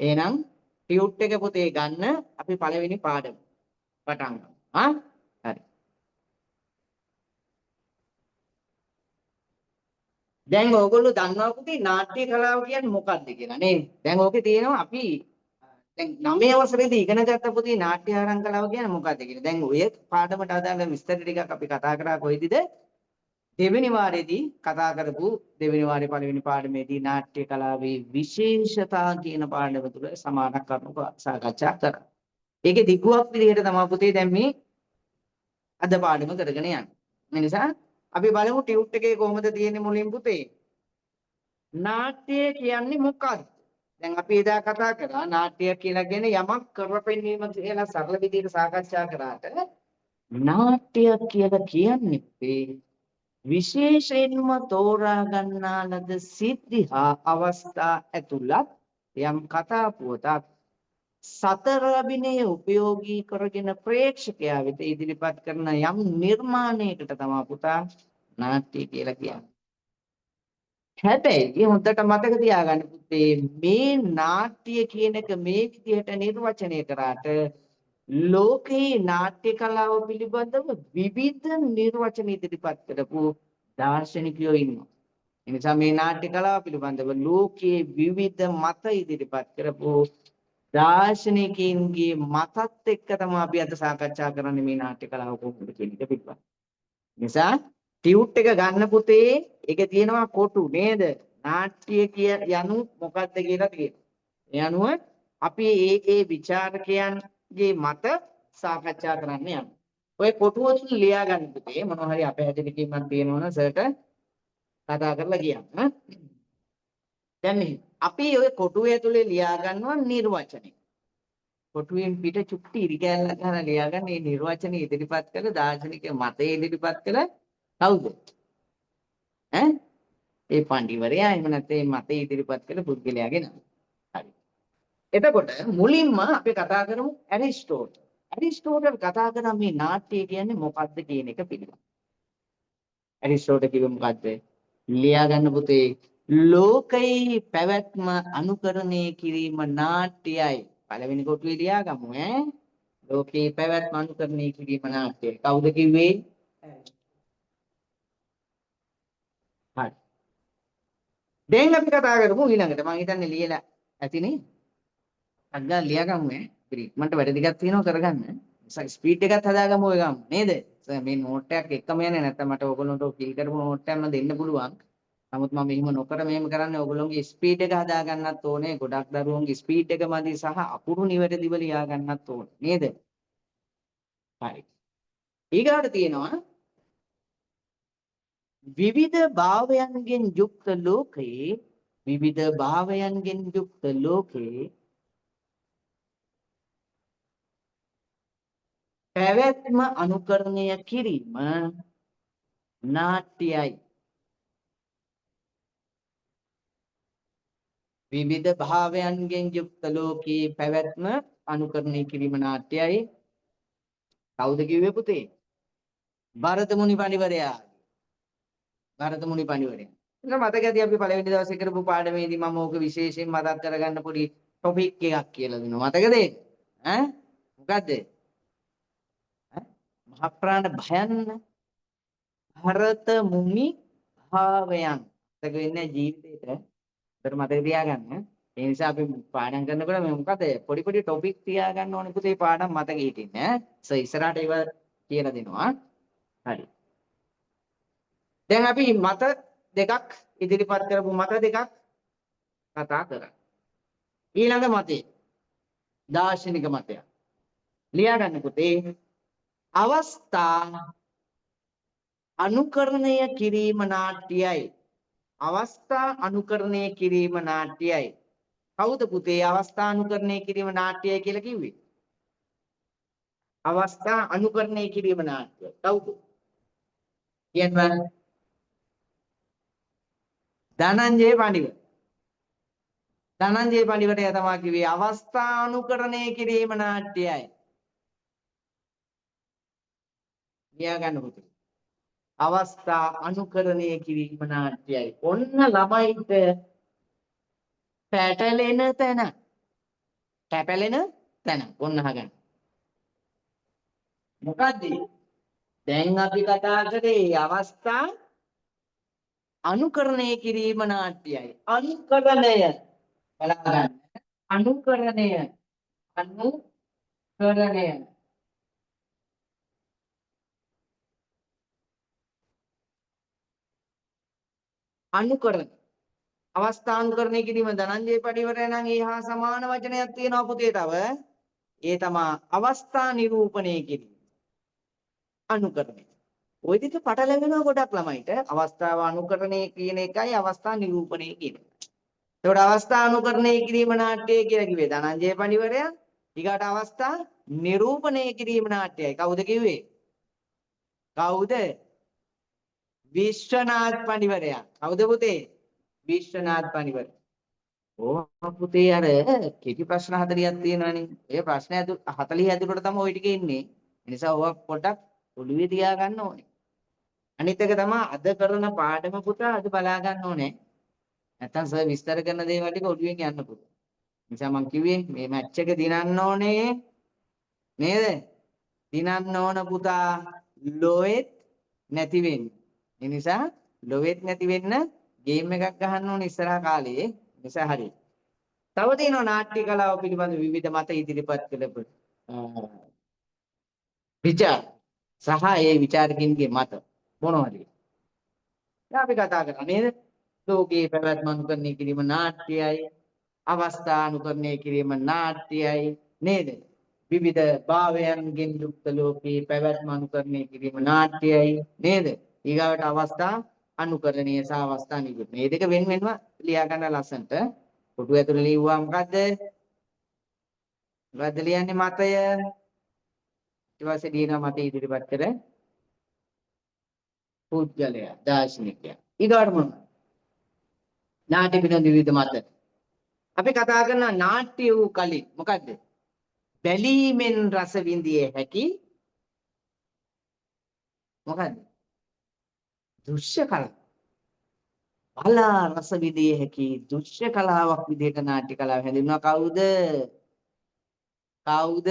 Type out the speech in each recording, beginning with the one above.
එහෙනම් ටියුට් එක පුතේ ගන්න අපි පළවෙනි පාඩම පටන් ගමු. හරි. දැන් ඕගොල්ලෝ දන්නවා පුතේ නාට්‍ය කලාව කියන්නේ මොකක්ද කියලා නේද? දැන් ඕකේ තියෙනවා අපි දැන් 9 වසරේදී ඉගෙන ගත්ත පුතේ නාට්‍ය ආරං කලාව කියන්නේ මොකක්ද කියලා. දැන් ඔය පාඩමට අදාළ විස්තර ටිකක් අපි කතා කරා කොයිදද? දෙවෙනි වාරයේදී කතා කරපු දෙවෙනි වාරයේ පළවෙනි පාඩමේදී නාට්‍ය කලාවේ විශේෂතා කියන පාඩම තුල සමාන කරුණු සාකච්ඡා කරා. ඒකේ දිගුවක් විදිහට තමයි පුතේ දැන් මේ අද පාඩම කරගෙන යන්නේ. ඒ නිසා අපි බලමු ටියුට් එකේ කොහොමද තියෙන්නේ මුලින් පුතේ. නාට්‍ය කියන්නේ මොකක්ද? දැන් අපි එදා කතා කරා නාට්‍ය කියලා කියන්නේ යමක් කරපෙන්වීම කියලා සරල විදිහට සාකච්ඡා කරාට නාට්‍ය කියලා කියන්නේ විශේෂයෙන්ම තෝරා ගන්නා ලද සිද්ධි හා අවස්ථා ඇතුළත් යම් කතා පුවතක් සතර අභිනය උපයෝගී කරගෙන ප්‍රේක්ෂකයා වෙත ඉදිරිපත් කරන යම් නිර්මාණයකට තමයි පුතා නාට්‍ය කියලා කියන්නේ. හැබැයි හොඳට මතක තියාගන්න පුතේ මේ නාට්‍ය කියන එක මේ විදිහට නිර්වචනය කරාට ලෝකේ නාට්‍ය කලාව පිළිබඳව විවිධ නිර්වචන ඉදිරිපත් කරපු දාර්ශනිකයෝ ඉන්නවා. ඒ නිසා මේ නාට්‍ය කලාව පිළිබඳව ලෝකයේ විවිධ මත ඉදිරිපත් කරපු දාර්ශනිකයින්ගේ මතත් එක්ක තමයි අපි අද සාකච්ඡා කරන්නේ මේ නාට්‍ය කලාව කොහොමද කියන එක පිළිබඳව. නිසා ටියුට් එක ගන්න පුතේ ඒකේ තියෙනවා කොටු නේද? නාට්‍ය යනු මොකක්ද කියලා තියෙනවා. ඒ අනුව අපි ඒ විචාරකයන්ගේ මත සාකච්ඡා කරන්න යනවා. ඔය කොටුව තුල ලියා ගන්න පුතේ මොනවා හරි අපහැදිලි කීමක් තියෙනවනම් සර්ට කතා කරලා කියන්න. දැන් අපි ඔය කොටුවේ ඇතුලේ ලියා ගන්නවා නිර්වචනය. කොටුවෙන් පිට චුට්ටි ඉරිකැලක් ගන්න ලියා ගන්න මේ නිර්වචනය ඉදිරිපත් කළ දාර්ශනික මතය ඉදිරිපත් කළ කවුද? ඒ පඬිවරයා එහෙම නැත්නම් මේ මතය ඉදිරිපත් කළ පුද්ගලයාගේ නම. හරි. එතකොට මුලින්ම අපි කතා කරමු ඇරිස්ටෝටල්. ඇරිස්ටෝටල් කතා කරා මේ නාට්‍ය කියන්නේ මොකක්ද කියන එක පිළිබඳව. ඇරිස්ටෝටල් කිව්වේ මොකද්ද? ලියා ගන්න පුතේ ලෝකයේ පැවැත්ම අනුකරණය කිරීම නාට්‍යයයි. පළවෙනි කොටුවේ ලියා ගමු ලෝකයේ පැවැත්ම අනුකරණය කිරීම නාට්‍යයයි. කවුද කිව්වේ? හරි. දැන් අපි කතා කරමු ඊළඟට. මම හිතන්නේ ලියලා ඇතිනේ. අග්ගා ලියා ගමු මන්ට වැඩ ටිකක් තියෙනවා කරගන්න. ස්පීඩ් එකත් හදාගමු ඔය ගමු නේද? මේ නෝට් එකක් එක්කම යන්නේ නැත්නම් මට ඕගොල්ලන්ට ෆිල් කරපු නෝට් එකක් මම දෙන්න පුළුවන්. නමුත් මම මෙහෙම නොකර මෙහෙම කරන්නේ ඕගොල්ලෝගේ ස්පීඩ් එක හදා ගන්නත් ඕනේ. ගොඩක් දරුවන්ගේ ස්පීඩ් එක මදි සහ අකුරු නිවැරදිව ලියා ගන්නත් ඕනේ. නේද? හරි. ඊගාට තියෙනවා විවිධ භාවයන්ගෙන් යුක්ත ලෝකයේ විවිධ භාවයන්ගෙන් යුක්ත ලෝකයේ පැවැත්ම අනුකරණය කිරීම නාට්‍යයයි. විවිධ භාවයන්ගෙන් යුක්ත ලෝකයේ පැවැත්ම අනුකරණය කිරීම නාට්‍යයයි. කවුද කිව්වේ පුතේ? භරත මුනි පඬිවරයා. භරත මුනි පඬිවරයා. ඒක මතකදී අපි පළවෙනි දවසේ කරපු පාඩමේදී මම ඕක විශේෂයෙන් මතක් කරගන්න පොඩි ටොපික් එකක් කියලා දෙනවා. මතකද ඒක? මොකද්ද? මහ ප්‍රාණ භයන්න භරත මුනි භාවයන්. මතක වෙන්නේ ජීවිතේට. ඒකට මතක තියාගන්න. ඒ නිසා අපි පාඩම් කරනකොට මේ මොකද පොඩි පොඩි ටොපික් තියාගන්න ඕනේ පුතේ පාඩම් මතක හිටින්න ඉස්සරහට ඒව කියලා දෙනවා. හරි. දැන් අපි මත දෙකක් ඉදිරිපත් කරපු මත දෙකක් කතා කරා. ඊළඟ මතේ දාර්ශනික මතයක්. ලියා ගන්න පුතේ අවස්ථා අනුකරණය කිරීම නාට්‍යයයි. අවස්ථා අනුකරණය කිරීම නාට්‍යයයි. කවුද පුතේ අවස්ථා අනුකරණය කිරීම නාට්‍යයයි කියලා කිව්වේ? අවස්ථා අනුකරණය කිරීම නාට්‍යය. කවුද? කියන්න. ධනංජය පඬිවර. ධනංජය පඬිවරයා තමයි කිව්වේ අවස්ථා අනුකරණය කිරීම නාට්‍යයයි. ලියා ගන්න පුතේ. අවස්ථා අනුකරණය කිරීම නාට්‍යයයි. ඔන්න ළමයින්ට පැටලෙන තැන. කැපැලෙන තැන. ඔන්න අහගන්න. මොකද්ද? දැන් අපි කතා කරේ අවස්ථා අනුකරණය කිරීම නාට්‍යයයි. අනුකරණය බලන්න. අනුකරණය. අනුකරණය. අනුකරණ. අවස්ථානුකරණය කිරීම ධනංජය පඩිවරය නම් ඒ හා සමාන වචනයක් තියෙනවා පුතේ තව. ඒ තමයි අවස්ථා නිරූපණය කිරීම. අනුකරණය. ওই දෙක පටලැවෙනවා ගොඩක් ළමයිට. අවස්ථාව අනුකරණය කියන එකයි අවස්ථා නිරූපණය කියන එක. ඒකට අවස්ථා අනුකරණය කිරීම නාට්‍යය කියලා කිව්වේ ධනංජය පඬිවරයා. ඊගාට අවස්ථා නිරූපණය කිරීම නාට්‍යයයි. කවුද කිව්වේ? කවුද? විශ්වනාත් පඬිවරයා. කවුද පුතේ? විශ්වනාත් පඬිවරයා. ඕ පුතේ අර කෙටි ප්‍රශ්න 40ක් තියෙනවනේ. ඒ ප්‍රශ්න 40 ඇතුළට තමයි ওই ටික ඉන්නේ. ඒ නිසා ඔවා පොඩ්ඩක් ඔළුවේ තියාගන්න ඕනේ. අනිත් එක තමයි අද කරන පාඩම පුතා අද බලා ගන්න ඕනේ. නැත්තම් සර් විස්තර කරන දේවල් ටික ඔළුවෙන් යන්න පුළුවන්. නිසා මම කිව්වේ මේ මැච් එක දිනන්න ඕනේ නේද? දිනන්න ඕන පුතා ලොවෙත් නැති වෙන්න. ඒ නිසා ලොවෙත් නැති වෙන්න ගේම් එකක් ගහන්න ඕනේ ඉස්සරහා කාලේ. නිසා හරි. තව තියෙනවා නාට්‍ය කලාව පිළිබඳ විවිධ මත ඉදිරිපත් කළ විචාර සහ ඒ විචාරකින්ගේ මත මොනවද? දැන් අපි කතා කරා නේද? ලෝකයේ පැවැත්ම අනුකරණය කිරීම නාට්‍යයයි, අවස්ථා අනුකරණය කිරීම නාට්‍යයයි නේද? විවිධ භාවයන්ගෙන් යුක්ත ලෝකයේ පැවැත්ම අනුකරණය කිරීම නාට්‍යයයි නේද? ඊගාවට අවස්ථා අනුකරණය සහ අවස්ථා නිරූපණය. මේ දෙක වෙන වෙනම ලියා ගන්න ලස්සනට. කොටු ඇතුලේ ලියුවා මොකද්ද? මොකද්ද ලියන්නේ මතය? ඊට පස්සේ ලියනවා මත ඉදිරිපත් කර පුද්ගලයා දාර්ශනිකයා. ඊගාට මොනවද? නාට්‍ය පිළිබඳ විවිධ මත. අපි කතා කරන නාට්‍ය වූ කලින් මොකද්ද? බැලීමෙන් රස විඳිය හැකි මොකද්ද? දෘශ්‍ය කලාව. බලා රස විඳිය හැකි දෘශ්‍ය කලාවක් විදිහට නාට්‍ය කලාව හැඳින්වනවා. කවුද? කවුද?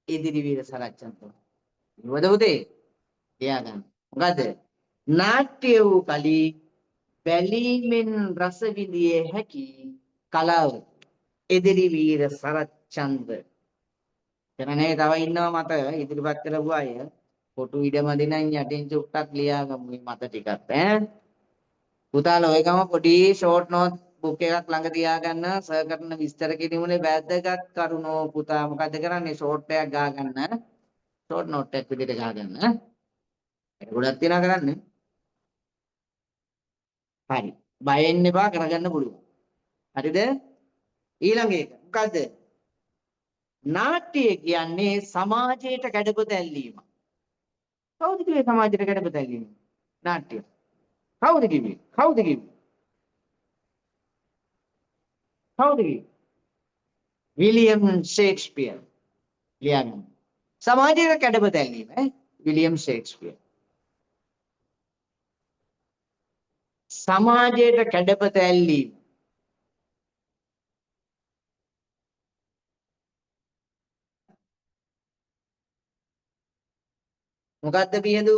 ඉදිරිවීර සරච්චන්තුමා. ඉවද උදේ? එයා ගන්න. මොකද්ද? නාට්‍ය වූ කලී බැලීමෙන් රස විඳිය හැකි කලාව. ඉදිරිවීර සරච්චන්ද. එතනනේ තව ඉන්නවා මත ඉදිරිපත් කරපු අය. කොටු ඉඩමදි නම් යටින් චුට්ටක් ලියාගමු මේ මත ටිකත් ඈ. පුතාලා ඔය ගම පොඩි ෂෝට් නෝට් බුක් එකක් ළඟ තියාගන්න සර් කරන විස්තර කිරීමේ වැදගත් කරුණෝ පුතා මොකද කරන්නේ ෂෝට් එකක් ගහගන්න ෂෝට් නෝට් එකක් විදිහට ගහගන්න ඒක ගොඩක් තියනවා කරන්නේ හරි බය වෙන්න එපා කරගන්න පුළුවන් හරිද ඊළඟ එක මොකද්ද නාට්‍ය කියන්නේ සමාජයට කැඩපත ඇල්ලීම කවුද කිව්වේ සමාජයට කැඩපත ඇල්ලීම නාට්‍ය කවුද කිව්වේ කවුද කිව්වේ කවුද කිව්වේ විලියම් ෂේක්ස්පියර් ලියන්න සමාජයට කැඩපත ඇල්ලීම විලියම් ෂේක්ස්පියර් සමාජයට කැඩපත ඇල්ලීම මොකද්ද පියදු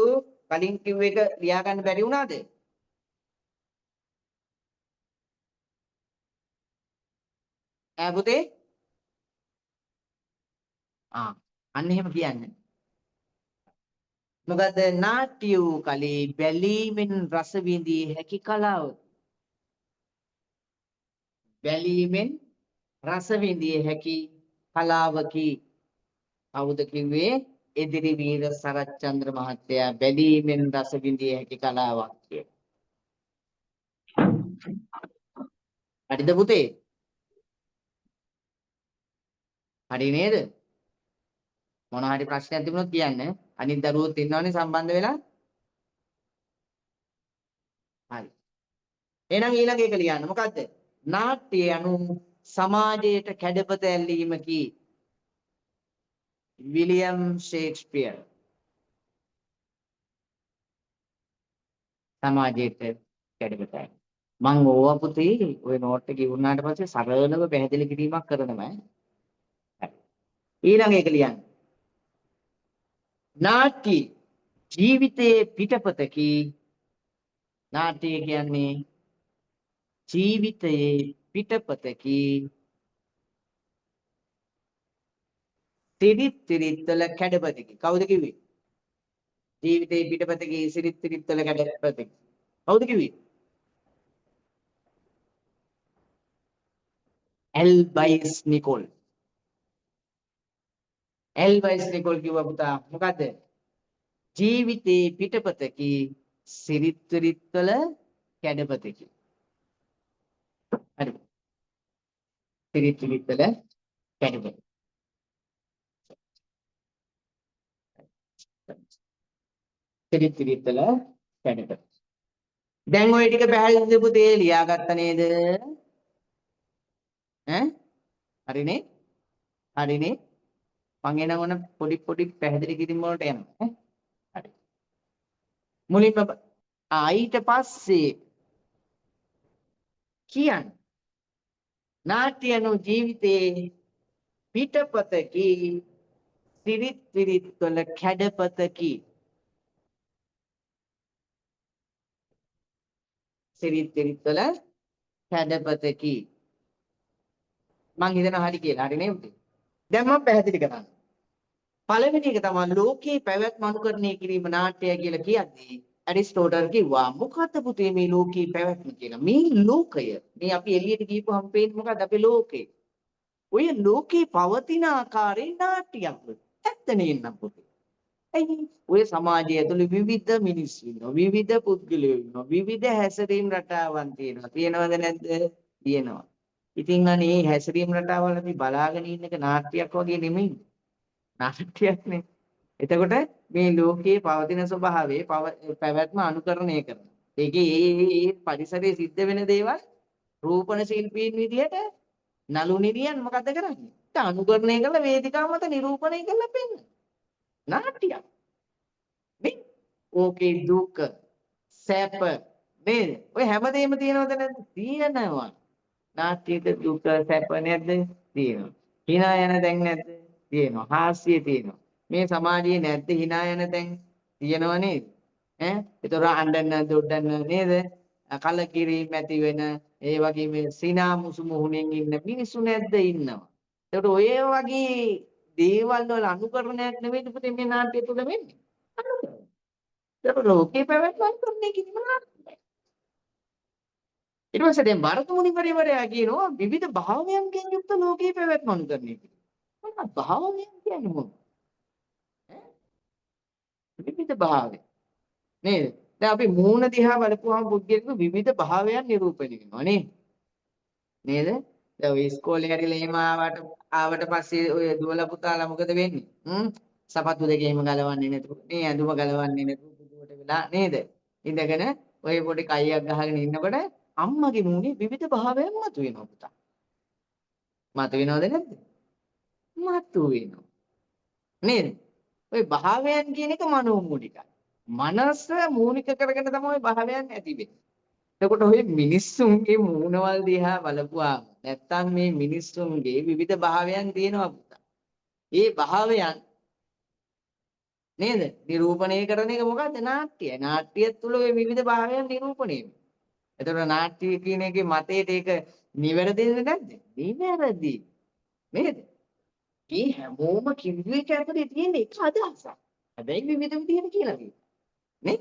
කලින් කිව්ව එක ලියා ගන්න බැරි වුණාද ඈ පුතේ අන්න එහෙම කියන්නේ මොකද නාට්‍ය වූ කලී බැලීමෙන් රස විඳිය හැකි කලාව බැලීමෙන් රස විඳිය හැකි කලාවකි කවුද කිව්වේ එදිරිවීර සරච්චන්ද්‍ර මහත්තයා බැලීමෙන් රස විඳිය හැකි කලාවක් කියලා හරිද පුතේ හරි නේද මොන හරි ප්‍රශ්නයක් තිබුණොත් කියන්න අනිත් දරුවෝත් ඉන්නවනේ සම්බන්ධ වෙලා හරි එහෙනම් ඊළඟ එක ලියන්න මොකද්ද නාට්‍ය anu සමාජයට කැඩපත ඇල්ලීමකි විලියම් ෂේක්ස්පියර් සමාජයට කැඩපත ඇල්ලීම මම ඕවා පුතේ ඔය නෝට් එක ඉවුනාට පස්සේ සරලව පැහැදිලි කිරීමක් කරනවා. ඊළඟ එක ලියන්න. නාට්‍ය ජීවිතයේ පිටපතකි. නාට්‍ය කියන්නේ ජීවිතයේ පිටපතකි. සිරිත් සිරිත්වල කැඩපතකි. කවුද කිව්වේ? ජීවිතයේ පිටපතකි සිරිත් සිරිත්වල කැඩපතකි. කවුද කිව්වේ? එල්බයිස් නිකෝල්. එල්බයිස් නිකෝල් කිව්වා පුතා. මොකද්ද? ජීවිතේ පිටපතකි සිරිත් සිරිත්වල කැඩපතකි. හරි. සිරිත් සිරිත්වල කැඩපත. සිරිත් සිරිත්වල කැඩපත. දැන් ওই ටික පැහැදිලිද පුතේ ලියාගත්ත නේද? ඈ? හරිනේ? හරිනේ? මං එන මොන පොඩි පොඩි පැහැදිලි කිරීම වලට යනවා. හරි. මුලින්ම ඊට පස්සේ කියන්න නාට්‍ය යනු ජීවිතයේ පිටපතකි සිරිත් සිරිත් වල කැඩපතකි. සිරිත් සිරිත් වල කැඩපතකි. මං හිතනවා හරි කියලා. හරි නේද? දැන් මම පැහැදිලි කරන්න. පළවෙනි එක තමයි ලෝකේ පැවැත්ම අනුකරණය කිරීම නාට්‍යය කියලා කියන්නේ ඇරිස්ටෝටල් කිව්වා මොකද්ද පුතේ මේ ලෝකේ පැවැත්ම කියලා. මේ ලෝකය මේ අපි එළියට ගිහපුවම පේන්නේ මොකද්ද අපේ ලෝකේ. ඔය ලෝකේ පවතින ආකාරයේ නාට්‍යයක්. ඇත්ත නේනම් පුතේ. ඇයි ඔය සමාජය ඇතුළේ විවිධ මිනිස්සු ඉන්නවා. විවිධ පුද්ගලයෝ ඉන්නවා. විවිධ හැසිරීම් රටාවන් තියෙනවා. තියෙනවද නැද්ද? තියෙනවා. ඉතින් අනේ හැසිරීම් රටාවල් අපි බලාගෙන ඉන්න එක නාට්‍යයක් වගේ නෙමෙයි. නාට්‍යයක්නේ. එතකොට මේ ලෝකයේ පවතින ස්වභාවයේ පැවැත්ම අනුකරණය කරනවා. ඒකේ ඒ පරිසරයේ සිද්ධ වෙන දේවල් රූපණ ශිල්පීන් විදියට නළු නිළියන් මොකද කරන්නේ? ඒක අනුකරණය කරලා වේදිකාව මත නිරූපණය කරලා පෙන්නන. නාට්‍යයක්. නේ? ඕකේ දුක, සැප නේද? ඔය හැමදේම තියෙනවද නැද්ද? තියෙනවා. නාට්‍යයක දුක, සැප නැද්ද? තියෙනවා. hina යන දැන් නැද්ද? තියෙනවා. හාස්‍ය තියෙනවා. මේ සමාජයේ නැද්ද hina යන දැන්? තියෙනව නේද? ඈ ඒතර අඬන දොඩන නේද? කලකිරීම ඇති වෙන ඒ වගේ මේ සිනා මුසු මුහුණෙන් ඉන්න මිනිස්සු නැද්ද ඉන්නවා. ඒකට ඔය වගේ දේවල් වල අනුකරණයක් නෙවෙයි පුතේ මේ නාට්‍ය තුල වෙන්නේ. අනුකරණය. ඒක ලෝකේ පැවැත්ම අනුකරණය කිරීම නාට්‍යයි. ඊට පස්සේ දැන් භරත මුනිවරයා කියනවා විවිධ භාවයන්ගෙන් යුක්ත ලෝකේ පැවැත්ම අනුකරණය කිරීම. මොකක්ද භාවයන් කියන්නේ මොකක්ද? විවිධ භාවය. නේද? දැන් අපි මූණ දිහා බලපුවාම පුද්ගලික විවිධ භාවයන් නිරූපණය වෙනවා නේද? නේද? දැන් ඔය ඉස්කෝලේ හැරිලා එහෙම ආවට පස්සේ ඔය දුවලා පුතාලා මොකද වෙන්නේ? සපත්තු දෙකේම ගලවන්නේ නැතුව, මේ ඇඳුම ගලවන්නේ නැතුව පුදුවට වෙලා නේද? ඉඳගෙන ඔය පොඩි කයියක් ගහගෙන ඉන්නකොට අම්මගේ මූණේ විවිධ භාවයන් මතුවෙනවා පුතා. මතුවෙනවද නැද්ද? මතුවෙනවා. නේද? ඔය භාවයන් කියන එක මනෝමූලිකයි. මනස මූලික කරගෙන තමයි භාවයන් ඇති වෙන්නේ. එතකොට ඔය මිනිස්සුන්ගේ මූණවල් දිහා බලපුවාම නැත්තම් මේ මිනිස්සුන්ගේ විවිධ භාවයන් තියෙනවා පුතා. ඒ භාවයන් නේද? නිරූපණය කරන එක මොකද්ද? නාට්‍යය. නාට්‍යය තුළ ඔය විවිධ භාවයන් නිරූපණය වෙනවා. එතකොට නාට්‍ය කියන එකේ මතයට ඒක නිවැරදිද නැද්ද? නිවැරදි. නේද? මේ හැමෝම කිව්වේ ඇතුලේ තියෙන එක අදහසක්. හැබැයි විවිධ විදිහට කියලා තියෙනවා. නේ?